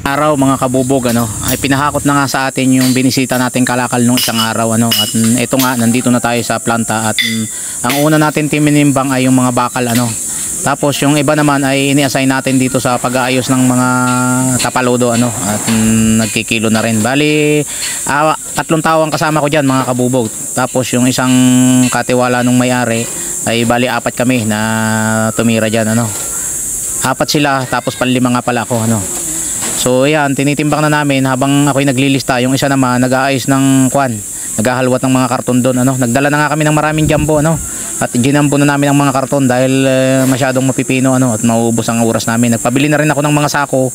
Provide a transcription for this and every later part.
Araw mga kabubog, ay pinahakot na nga sa atin yung binisita nating kalakal nung isang araw, at ito nga, nandito na tayo sa planta at ang una natin tinimbang ay yung mga bakal, tapos yung iba naman ay ini-assign natin dito sa pag-aayos ng mga tapaludo, at nagkikilo na rin. Bali, 3 tao ang kasama ko dyan mga kabubog, tapos yung isang katiwala nung may-ari ay bali 4 kami na tumira dyan, 4 sila, tapos 5 nga pala ako, So ayan, tinitimbang na namin habang ako'y naglilista. Yung isa naman nag-aayos ng naghahalwat ng mga karton doon, Nagdala na nga kami ng maraming jumbo, At ginambo na namin ang mga karton dahil masyadong mapipino, at mauubos ang oras namin. Nagpabili na rin ako ng mga sako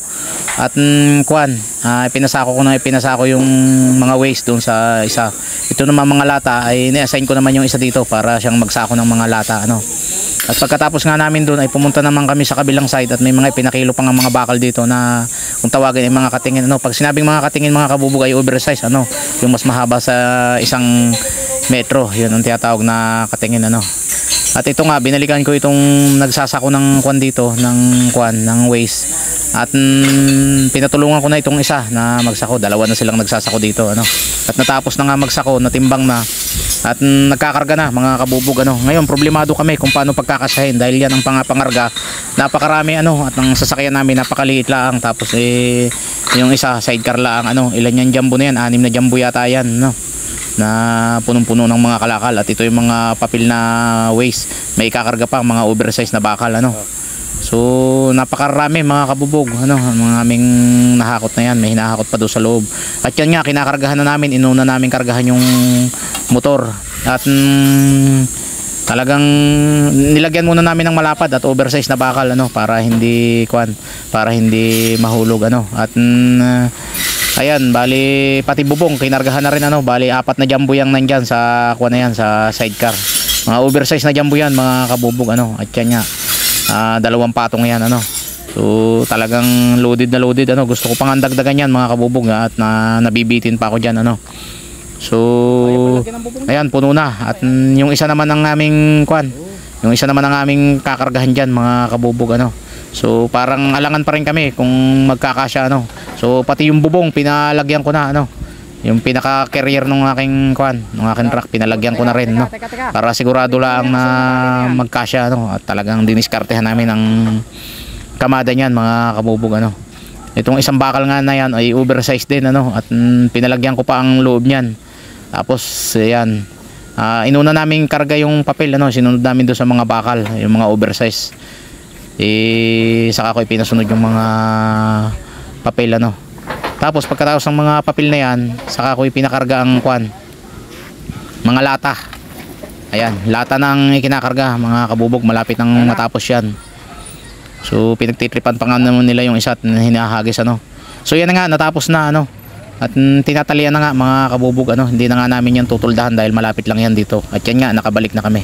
at pinasako yung mga waste doon sa isa. Ito naman mga lata ay ni-assign ko naman yung isa dito para siyang magsako ng mga lata, At pagkatapos nga namin doon ay pumunta naman kami sa kabilang side at may mga pinakilo pang mga bakal dito na kung tawagin ay mga katingin, Pag sinabing mga katingin mga kabubog ay oversize, yung mas mahaba sa 1 metro, yun ang tinatawag na katingin, At ito nga, binalikan ko itong nagsasako ng dito, ng waste. At pinatulungan ko na itong isa na magsako. 2 na silang nagsasako dito, At natapos na nga magsako, natimbang na. At nagkakarga na mga kabubog, Ngayon problemado kami kung paano pagkakasahin dahil yan ang pangarga. Napakarami, at ang sasakyan namin napakaliit lang. Tapos yung isa sidecar lang, ilan yan jumbo na yan, 6 na jumbo yata yan, na punong-puno ng mga kalakal. At ito yung mga papel na waste, may kakarga pa mga oversize na bakal, So napakarami mga kabubog, mga aming nahakot na yan, may hinahakot pa doon sa loob. At yan nga, kinakargahan na namin, inuna namin kargahan yung motor. At talagang nilagyan muna namin ng malapad at oversize na bakal, para hindi mahulog, At ayan, bali pati bubong kinargahan na rin, bali 4 na jumbo yang nandyan sa na yan, sa sidecar. Mga oversize na jumbo yan mga kabubog, At yan nga, 2 patong yan, So talagang loaded na loaded, Gusto ko pang dagdagan yan mga kabubog, at nabibitin pa ako dyan, So ayan, puno na. At yung isa naman ng aming yung isa naman ng aming kakargahan dyan mga kabubog, So parang alangan pa rin kami kung magkakasya, So pati yung bubong pinalagyan ko na, yung pinaka carrier ng aking truck pinalagyan ko na rin, para sigurado lang na magkasya, At talagang diniskartehan namin ang kamada niyan mga kabubog, Itong isang bakal nga na yan ay oversize din, At pinalagyan ko pa ang loob niyan. Tapos ayan, inuna namin karga yung papel, sinunod namin doon sa mga bakal, yung mga oversize. Saka ko ipinasunod yung mga papel, Tapos pagkatapos ng mga papel na yan, saka ko ipinakarga ang mga lata. Ayan, lata nang ikinakarga mga kabubog, malapit nang matapos yan. So pinagtitripan pa nga naman nila yung isa at hinahagis, So yan na nga, natapos na, At tinatalian na nga mga kabubog, hindi na nga namin yan tutuldahan dahil malapit lang yan dito. At yan nga, nakabalik na kami.